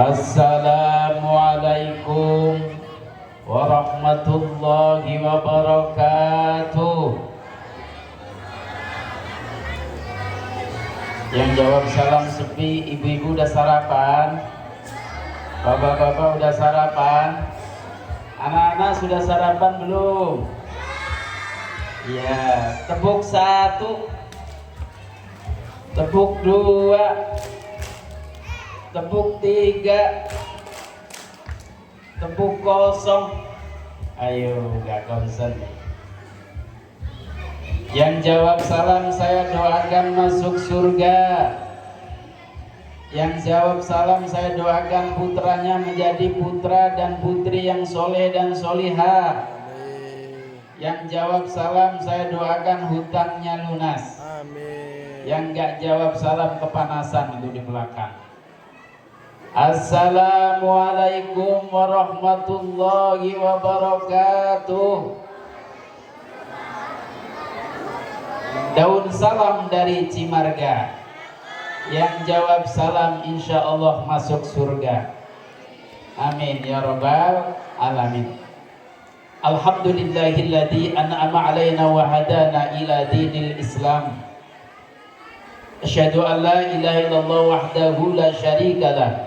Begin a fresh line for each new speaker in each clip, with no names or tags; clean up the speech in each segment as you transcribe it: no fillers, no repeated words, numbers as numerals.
Assalamualaikum warahmatullahi wabarakatuh. Yang jawab salam sepi, ibu-ibu udah sarapan? Bapak-bapak udah sarapan? Anak-anak sudah sarapan belum? Ya, tepuk satu, tepuk dua, tepuk tiga, tepuk kosong. Ayo, gak konsen. Yang jawab salam saya doakan masuk surga. Yang jawab salam saya doakan putranya menjadi putra dan putri yang soleh dan solihah. Yang jawab salam saya doakan hutangnya lunas.
Amin.
Yang gak jawab salam kepanasan itu di belakang. Assalamualaikum warahmatullahi wabarakatuh. Daun salam dari Cimarga. Yang jawab salam insya Allah masuk surga. Amin ya rabbal alamin. Alhamdulillahilladzi an'ama alaina wa hadana ila dinil Islam. Asyhadu an la ilaha illallah wahdahu la syarika lah.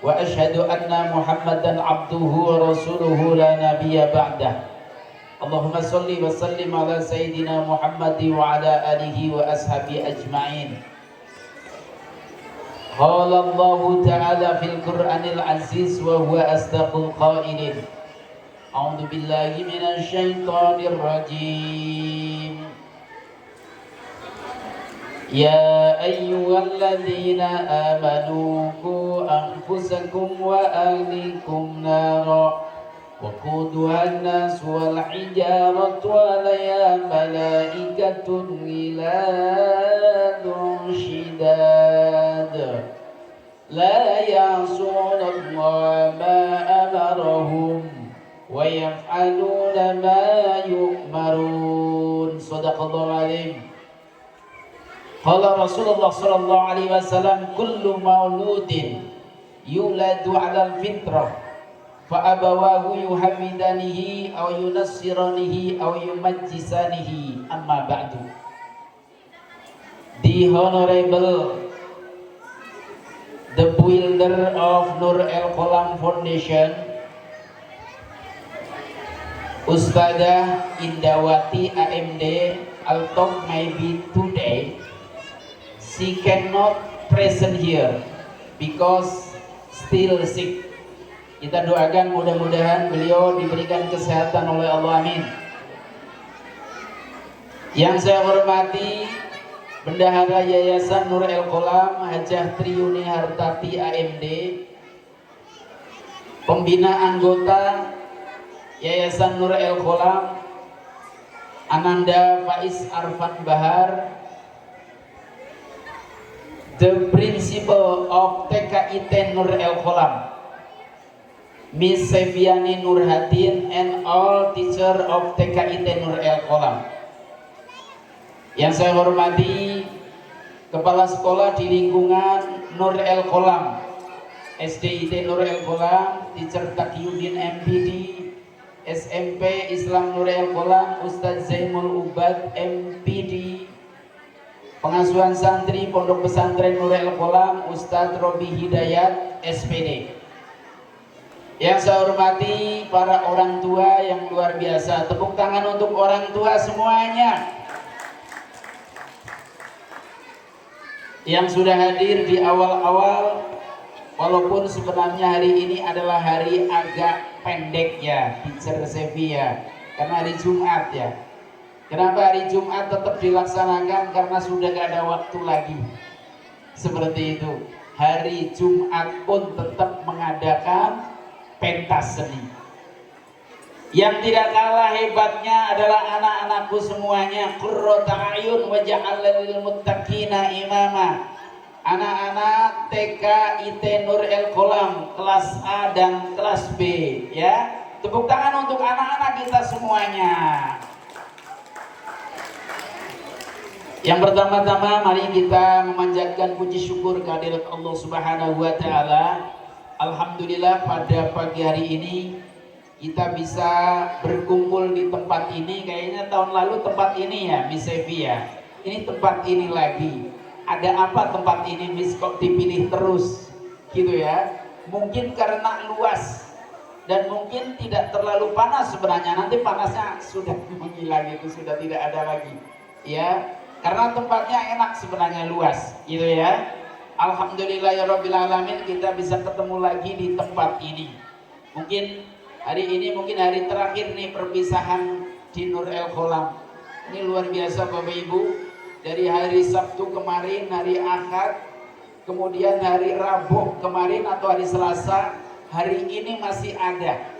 Wa asyhadu anna Muhammadan abduhu wa rasuluhu la nabiyya ba'dah. Allahumma salli wa sallim ala sayyidina Muhammad wa ala alihi wa ashabi ajma'in. Qala Allah ta'ala fil Qur'anil aziz wa huwa asdaqul qailin. A'udzu billahi minasy syaithanir rajim. Ya ayyuhalladzina amanu qu anfusakum wa ahlikum nara وقودها الناس والحجارة عليها ملائكة غلاظ شداد لا يعصون الله ما أمرهم ويفعلون ما يؤمرون. صدق الله العظيم. قال رسول الله صلى الله عليه وسلم كل مولود يولد على الفطرة fa'abawahu yuhamidanihi aw yunassiranihi aw yumajjisanihi. Amma ba'du. The Honorable the builder of Nur El Kolam Foundation, Ustadzah Indawati AMD, although maybe today she cannot present here because still sick. Kita doakan mudah-mudahan beliau diberikan kesehatan oleh Allah, amin. Yang saya hormati Bendahara Yayasan Nur El Kolam Hajah Triyuni Hartati AMD, pembina anggota Yayasan Nur El Kolam Ananda Faiz Arfan Bahar, the principal of TKIT Nur El Kolam Miss Seviani Nurhatin, and all teacher of TKIT Nur El Kolam. Yang saya hormati kepala sekolah di lingkungan Nur El Kolam, SDIT Nur El Kolam, teacher Taqiyuddin MPD, SMP Islam Nur El Kolam Ustadz Zainul Ubad MPD, pengasuhan santri Pondok Pesantren Nur El Kolam Ustadz Robi Hidayat SPD. Yang saya hormati para orang tua yang luar biasa. Tepuk tangan untuk orang tua semuanya yang sudah hadir di awal-awal. Walaupun sebenarnya hari ini adalah hari agak pendek ya, Teacher Sevia, karena hari Jumat ya. Kenapa hari Jumat tetap dilaksanakan? Karena sudah gak ada waktu lagi. Seperti itu. Hari Jumat pun tetap mengadakan pentas seni. Yang tidak kalah hebatnya adalah anak-anakku semuanya. Qurrata a'yun wa ja'alna lil muttaqina imama. Anak-anak TK IT Nur El Kolam kelas A dan kelas B ya. Tepuk tangan untuk anak-anak kita semuanya. Yang pertama-tama mari kita memanjatkan puji syukur kehadirat Allah Subhanahu wa taala. Alhamdulillah pada pagi hari ini kita bisa berkumpul di tempat ini. Kayaknya tahun lalu tempat ini ya Miss Evi ya. Ini tempat ini lagi. Ada apa tempat ini Miss kok dipilih terus gitu ya? Mungkin karena luas dan mungkin tidak terlalu panas sebenarnya. Nanti panasnya sudah menghilang, itu sudah tidak ada lagi ya, karena tempatnya enak sebenarnya, luas gitu ya. Alhamdulillahirabbil alamin kita bisa ketemu lagi di tempat ini. Mungkin hari ini mungkin hari terakhir nih perpisahan di Nur El Kholam. Ini luar biasa Bapak Ibu. Dari hari Sabtu kemarin, hari Ahad, kemudian hari Rabu kemarin atau hari Selasa, hari ini masih ada.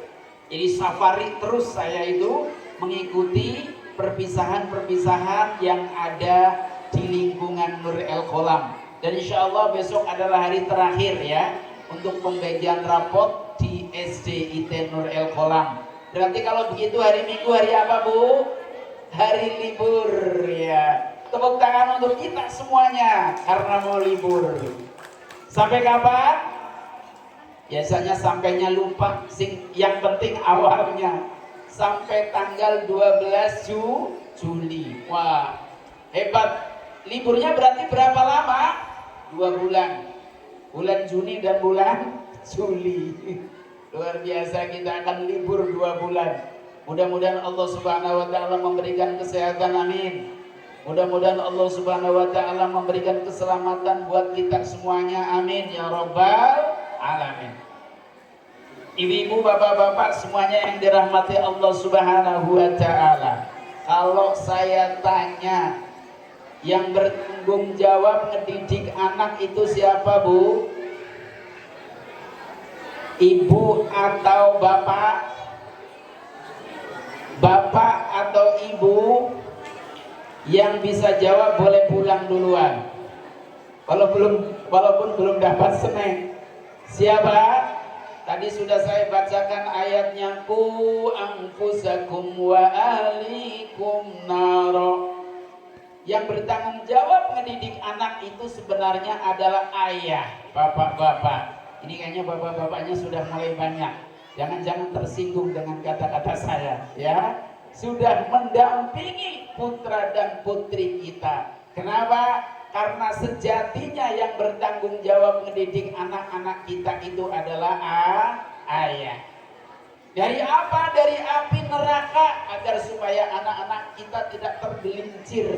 Jadi safari terus saya itu mengikuti perpisahan-perpisahan yang ada di lingkungan Nur El Kholam. Dan insya Allah besok adalah hari terakhir ya untuk pembagian rapot di SD IT Nur El Kholam. Berarti kalau begitu hari Minggu hari apa Bu? Hari libur ya. Tepuk tangan untuk kita semuanya karena mau libur. Sampai kapan? Biasanya sampainya lupa, yang penting awalnya. Sampai tanggal 12 Juli. Wah, hebat. Liburnya berarti berapa lama? 2 bulan. Bulan Juni dan bulan Juli. Luar biasa, kita akan libur 2 bulan. Mudah-mudahan Allah Subhanahu wa taala memberikan kesehatan, amin. Mudah-mudahan Allah Subhanahu wa taala memberikan keselamatan buat kita semuanya, amin ya rabbal alamin. Ibu-ibu, bapak-bapak semuanya yang dirahmati Allah Subhanahu wa taala. Kalau saya tanya, yang bertanggung jawab ngedidik anak itu siapa Bu? Ibu atau bapak? Bapak atau ibu? Yang bisa jawab boleh pulang duluan. Walaupun belum dapat semen. Siapa? Tadi sudah saya bacakan ayatnya, ku anfusakum wa ahlikum naro. Yang bertanggung jawab mendidik anak itu sebenarnya adalah ayah, bapak-bapak. Ini kayaknya bapak-bapaknya sudah mulai banyak. Jangan-jangan tersinggung dengan kata-kata saya ya. Sudah mendampingi putra dan putri kita. Kenapa? Karena sejatinya yang bertanggung jawab mendidik anak-anak kita itu adalah ayah. Dari apa? Dari api neraka, agar supaya anak-anak kita tidak tergelincir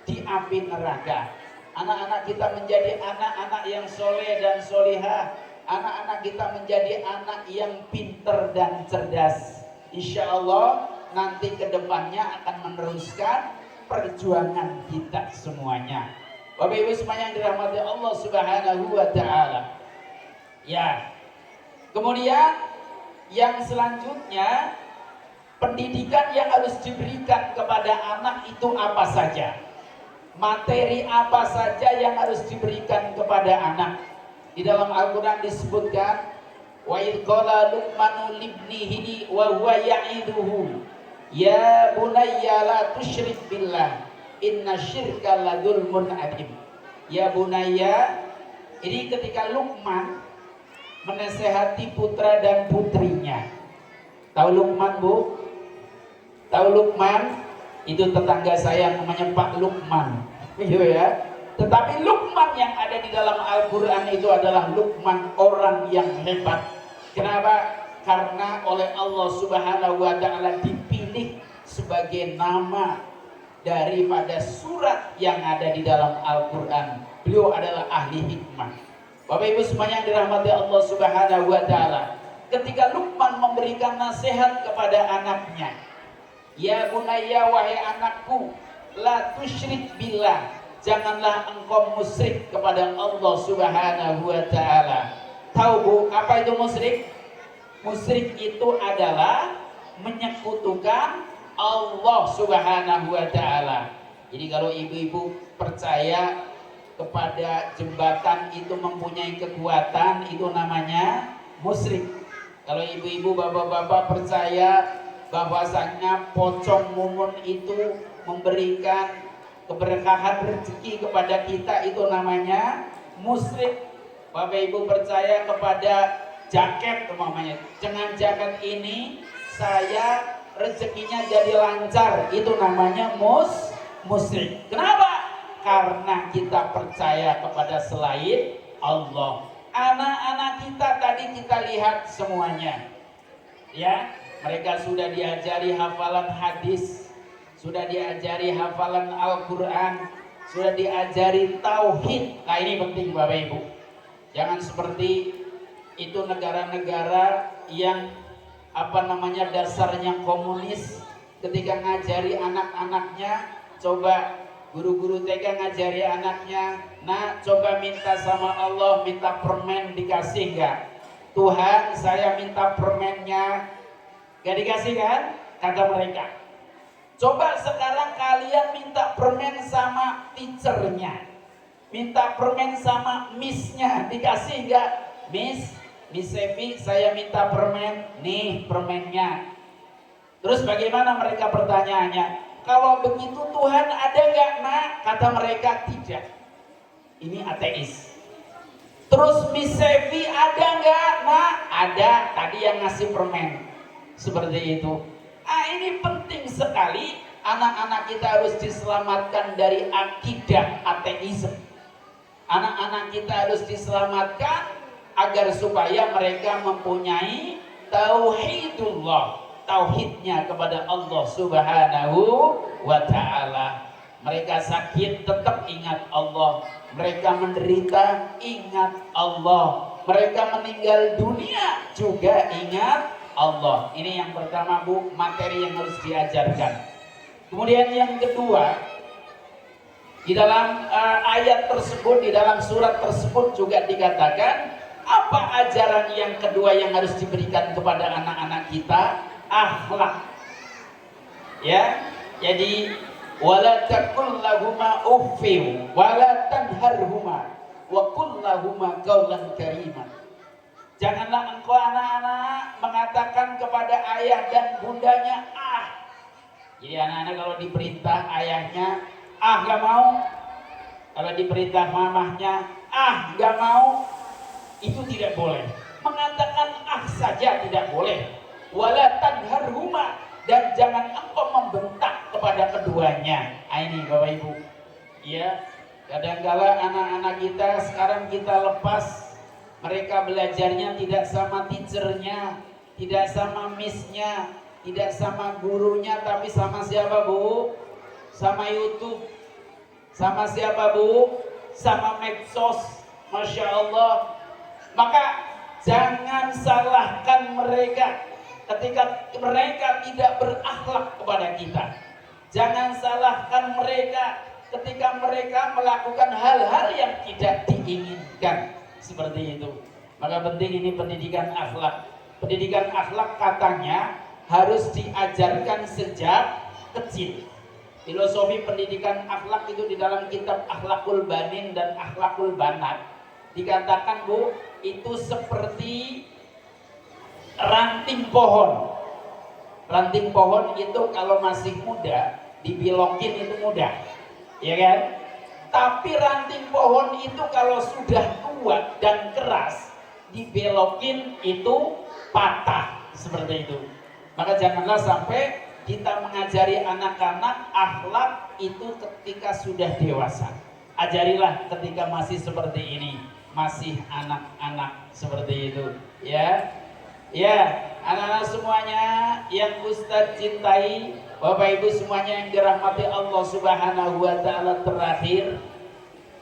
di api neraka. Anak-anak kita menjadi anak-anak yang soleh dan solihah. Anak-anak kita menjadi anak yang pinter dan cerdas. Insya Allah nanti kedepannya akan meneruskan perjuangan kita semuanya. Bapak Ibu semuanya yang dirahmati Allah Subhanahu wa taala. Ya. Kemudian yang selanjutnya, pendidikan yang harus diberikan kepada anak itu apa saja? Materi apa saja yang harus diberikan kepada anak? Di dalam Al-Qur'an disebutkan, wa idh qala luqmanu libnihi wa huwa ya'iduhu ya bunayya la tusyrik billah inna syirka la dzulmun adzim. Ya bunayya, ini ketika Luqman menasehati putra dan putrinya. Tahu Luqman Bu? Tahu Luqman? Itu tetangga saya namanya Pak Luqman. Gitu ya. Tetapi Luqman yang ada di dalam Al-Qur'an itu adalah Luqman orang yang hebat. Kenapa? Karena oleh Allah Subhanahu wa taala dipilih sebagai nama daripada surat yang ada di dalam Al-Qur'an. Beliau adalah ahli hikmah. Bapak Ibu semuanya yang dirahmati Allah Subhanahu wa taala. Ketika Luqman memberikan nasihat kepada anaknya, ya bunayya, wahai anakku, la tusyrik billah, janganlah engkau musyrik kepada Allah Subhanahu wa taala. Tahu Bu, apa itu musyrik? Musyrik itu adalah menyekutukan Allah Subhanahu wa taala. Jadi kalau ibu-ibu percaya kepada jembatan itu mempunyai kekuatan, itu namanya musyrik. Kalau ibu-ibu, bapak-bapak percaya bahwasanya pocong mumun itu memberikan keberkahan rezeki kepada kita, itu namanya musyrik. Bapak Ibu percaya kepada jaket umpamanya, dengan jaket ini saya rezekinya jadi lancar, itu namanya musyrik. Kenapa? Karena kita percaya kepada selain Allah. Anak-anak kita tadi kita lihat semuanya, ya, mereka sudah diajari hafalan hadis, sudah diajari hafalan Al-Quran, sudah diajari tauhid. Nah ini penting Bapak Ibu. Jangan seperti itu negara-negara yang dasarnya komunis, ketika ngajari anak-anaknya, coba guru-guru TK ngajari anaknya, nah coba minta sama Allah, minta permen, dikasih nggak? Tuhan saya minta permennya, gak dikasih kan? Kata mereka. Coba sekarang kalian minta permen sama teachernya, minta permen sama missnya, dikasih nggak? Miss Evi, saya minta permen, nih permennya. Terus bagaimana mereka pertanyaannya? Kalau begitu Tuhan ada nggak, nak? Kata mereka tidak. Ini ateis. Terus Miss Evi ada nggak, nak? Ada, tadi yang ngasih permen. Seperti itu. Ah, ini penting sekali. Anak-anak kita harus diselamatkan dari akidah ateisme. Anak-anak kita harus diselamatkan agar supaya mereka mempunyai tauhidullah, tauhidnya kepada Allah Subhanahu wa ta'ala. Mereka sakit tetap ingat Allah, mereka menderita ingat Allah, mereka meninggal dunia juga ingat Allah. Ini yang pertama Bu, materi yang harus diajarkan. Kemudian yang kedua, di dalam ayat tersebut, di dalam surat tersebut juga dikatakan, apa ajaran yang kedua yang harus diberikan kepada anak-anak kita? Akhlak. Ya, jadi wala taqul lahuma uffin wala tanharhuma wa qul lahuma qawlan kariman. Janganlah engkau anak-anak mengatakan kepada ayah dan bundanya ah. Jadi anak-anak kalau diperintah ayahnya ah gak mau, kalau diperintah mamahnya ah gak mau, itu tidak boleh. Mengatakan ah saja tidak boleh. Wala tanharhuma, dan jangan engkau membentak kepada keduanya. Ini Bapak Ibu. Ya, kadangkala anak-anak kita sekarang kita lepas, mereka belajarnya tidak sama teachernya, tidak sama missnya, tidak sama gurunya, tapi sama siapa Bu? Sama YouTube. Sama siapa Bu? Sama medsos. Masya Allah. Maka jangan salahkan mereka ketika mereka tidak berakhlak kepada kita. Jangan salahkan mereka ketika mereka melakukan hal-hal yang tidak diinginkan. Seperti itu. Maka penting ini pendidikan akhlak. Pendidikan akhlak katanya harus diajarkan sejak kecil. Filosofi pendidikan akhlak itu di dalam kitab Akhlakul Banin dan Akhlakul Banat dikatakan Bu, itu seperti ranting pohon. Ranting pohon itu kalau masih muda dibelokin itu mudah, ya kan? Tapi ranting pohon itu kalau sudah tua dan keras dibelokin itu patah, seperti itu. Maka janganlah sampai kita mengajari anak-anak akhlak itu ketika sudah dewasa. Ajarilah ketika masih seperti ini, masih anak-anak, seperti itu, ya. Ya, anak-anak semuanya yang Ustadz cintai, Bapak Ibu semuanya yang dirahmati Allah Subhanahu wa ta'ala, terakhir,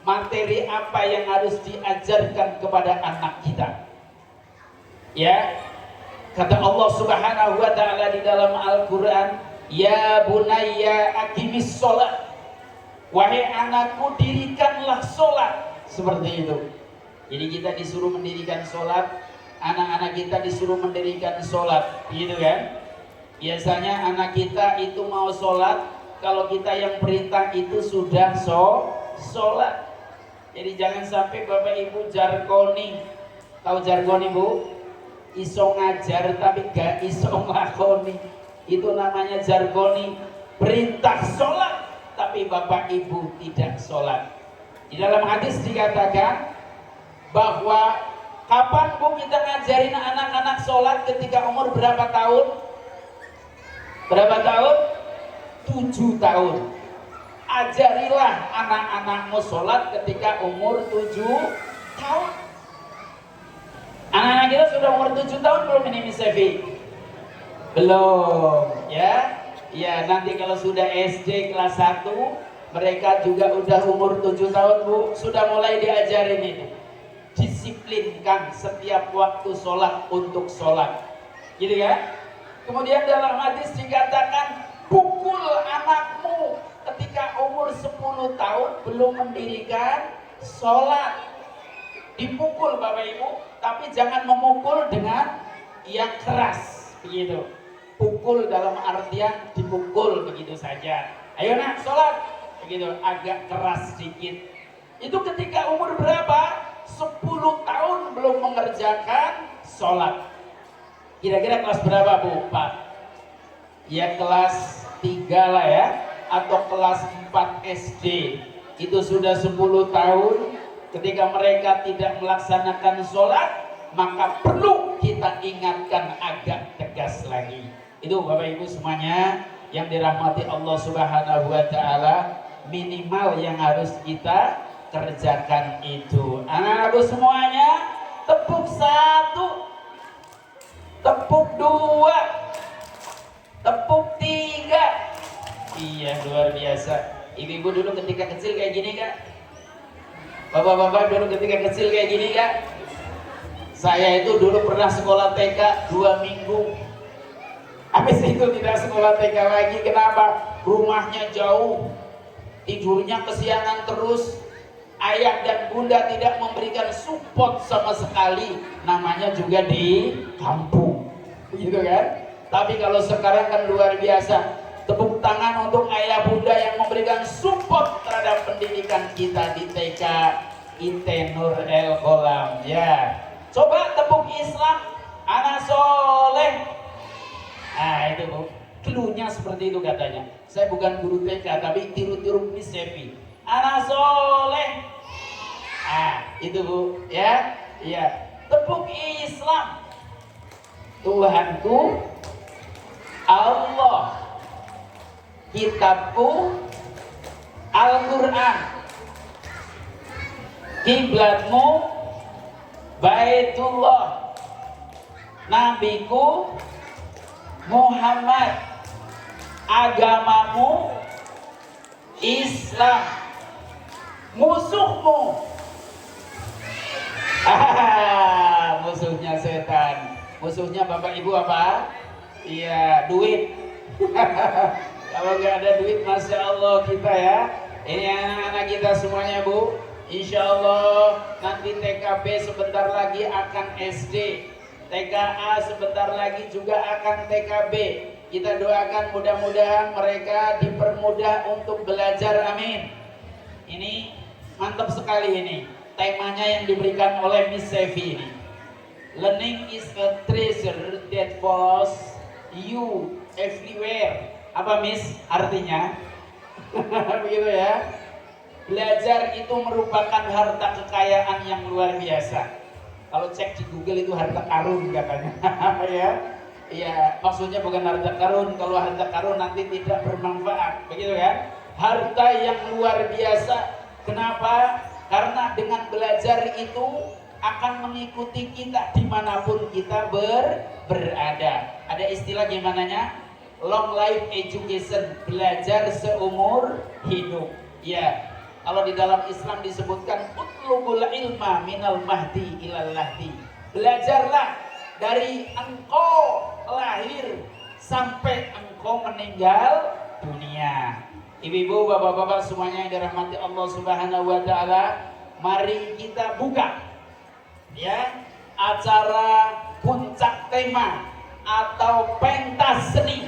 materi apa yang harus diajarkan kepada anak kita? Ya, kata Allah Subhanahu wa ta'ala di dalam Al-Quran, ya bunayya aqimis sholat, wahai anakku dirikanlah sholat. Seperti itu. Jadi kita disuruh mendirikan sholat, anak-anak kita disuruh mendirikan sholat, gitu kan? Biasanya anak kita itu mau sholat, kalau kita yang perintah itu sudah sholat. Jadi jangan sampai Bapak Ibu jargoni. Tahu jargoni Bu? Iso ngajar tapi gak iso nglakoni. Itu namanya jargoni. Perintah sholat tapi Bapak Ibu tidak sholat. Di dalam hadis dikatakan bahwa Kapan Bu kita ngajarin anak-anak sholat ketika umur berapa tahun? Berapa tahun? 7 tahun. Ajarilah anak-anakmu sholat ketika umur 7 tahun. Anak-anak kita sudah umur 7 tahun belum ini Miss Evi? Belum, ya. Ya, nanti kalau sudah SD kelas 1, mereka juga udah umur 7 tahun Bu, sudah mulai diajarin itu. Disiplinkan setiap waktu sholat untuk sholat, gitu ya. Kemudian dalam hadis dikatakan, pukul anakmu ketika umur 10 tahun belum mendirikan sholat. Dipukul Bapak Ibu, tapi jangan memukul dengan yang keras, begitu. Pukul dalam artian dipukul begitu saja. Ayo nak sholat, begitu, agak keras sedikit. Itu ketika umur berapa? 10 tahun belum mengerjakan sholat. Kira-kira kelas berapa Bu? Pak? Ya kelas 3 lah ya, atau kelas 4 SD. Itu sudah 10 tahun. Ketika mereka tidak melaksanakan sholat, maka perlu kita ingatkan agak tegas lagi. Itu Bapak Ibu semuanya yang dirahmati Allah Subhanahu wa Ta'ala, minimal yang harus kita kerjakan itu. Anak-anakku semuanya, tepuk 1, tepuk 2, tepuk 3. Iya, luar biasa. Ibu-ibu dulu ketika kecil kayak gini Kak? Bapak-bapak dulu ketika kecil kayak gini Kak? Saya itu dulu pernah sekolah TK 2 minggu. Habis itu tidak sekolah TK lagi. Kenapa? Rumahnya jauh, tidurnya kesiangan terus. Ayah dan bunda tidak memberikan support sama sekali. Namanya juga di kampung, begitu kan? Tapi kalau sekarang kan luar biasa. Tepuk tangan untuk ayah bunda yang memberikan support terhadap pendidikan kita di TK IT Nur El Kholam. Ya, coba tepuk Islam, anak soleh. Nah itu Bu, cluenya seperti itu katanya. Saya bukan guru TK tapi tiru-tiru Miss Evi. Anak soleh. Ah itu Bu, ya, iya. Tepuk Islam. Tuhanku Allah, kitabku Al-Quran, kiblatmu Baitullah, nabiku Muhammad, agamamu Islam, musuhmu musuhnya setan. Musuhnya Bapak Ibu apa? Iya, duit. Kalau nggak ada duit, Masya Allah kita ya. Ini anak-anak kita semuanya Bu, Insya Allah nanti TKB sebentar lagi akan SD, TKA sebentar lagi juga akan TKB. Kita doakan mudah-mudahan mereka dipermudah untuk belajar, amin. Ini mantap sekali ini temanya yang diberikan oleh Miss Sevi ini. Learning is a treasure that follows you everywhere. Apa Miss artinya? Begitu ya. Belajar itu merupakan harta kekayaan yang luar biasa. Kalau cek di Google itu harta karun katanya. Ya. Iya, maksudnya bukan harta karun. Kalau harta karun nanti tidak bermanfaat, begitu kan? Harta yang luar biasa. Kenapa? Karena dengan belajar itu akan mengikuti kita dimanapun kita berada. Ada istilah gimananya? Long life education, belajar seumur hidup. Ya, kalau di dalam Islam disebutkan utlubul ilma minal mahdi ilal lahdi. Belajarlah dari engkau lahir sampai engkau meninggal dunia. Ibu-ibu, bapak-bapak semuanya yang dirahmati Allah Subhanahu wa Ta'ala, mari kita buka ya acara puncak tema atau pentas seni.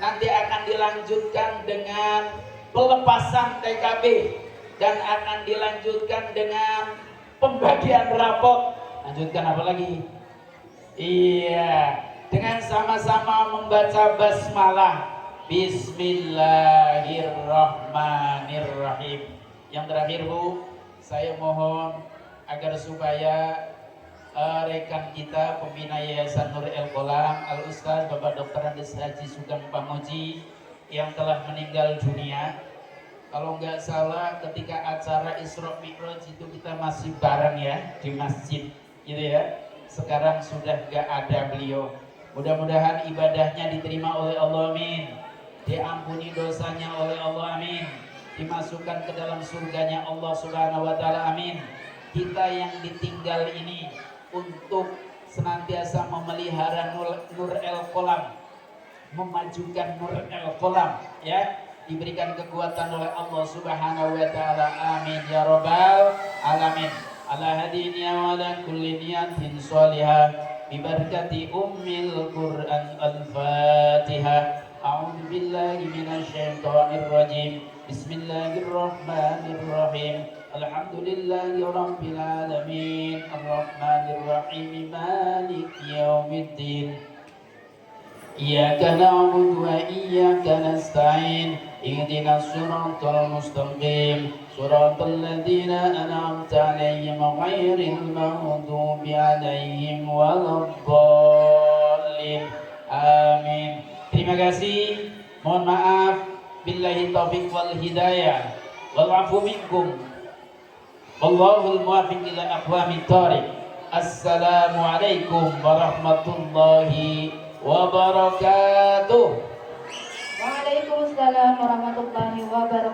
Nanti akan dilanjutkan dengan pelepasan TKB dan akan dilanjutkan dengan pembagian rapot. Lanjutkan apa lagi? Iya, dengan sama-sama membaca basmalah. Bismillahirrahmanirrahim. Yang terakhir Bu, saya mohon agar supaya rekan kita pembina Yayasan Nur El Qolam, Al Ustaz Bapak Dr. Andes Haji Sugeng Pamoji yang telah meninggal dunia. Kalau nggak salah ketika acara Isra Mi'raj itu kita masih bareng ya di masjid, gitu ya. Sekarang sudah nggak ada beliau. Mudah-mudahan ibadahnya diterima oleh Allah, amin. Diampuni dosanya oleh Allah, amin. Dimasukkan ke dalam surganya Allah Subhanahu wa taala, amin. Kita yang ditinggal ini untuk senantiasa memelihara Nur El Qolam, memajukan Nur El Qolam, ya, diberikan kekuatan oleh Allah Subhanahu wa taala, amin ya rabbal alamin. Ala hadinya wa ala kulli niyatin shalihah bi barakati ummil Qur'an al-Fatihah. A'udzu billahi minasy syaithanir rajim. Bismillahirrahmanirrahim. Alhamdulillahi rabbil alamin. Arrahmanir rahim. Maliki yaumiddin. Iyyaka na'budu wa iyyaka nasta'in. Ihdinas siratal mustaqim. Siratal ladzina an'amta 'alaihim ghairil maghdubi 'alaihim waladdallin. Amin. Terima kasih. Mohon maaf. Billahi taufiq wal hidayah. Wal 'afu minkum. Wallahul muwaffiq ila aqwamit thoriq. Assalamualaikum warahmatullahi wabarakatuh.
Waalaikumsalam warahmatullahi wabarakatuh.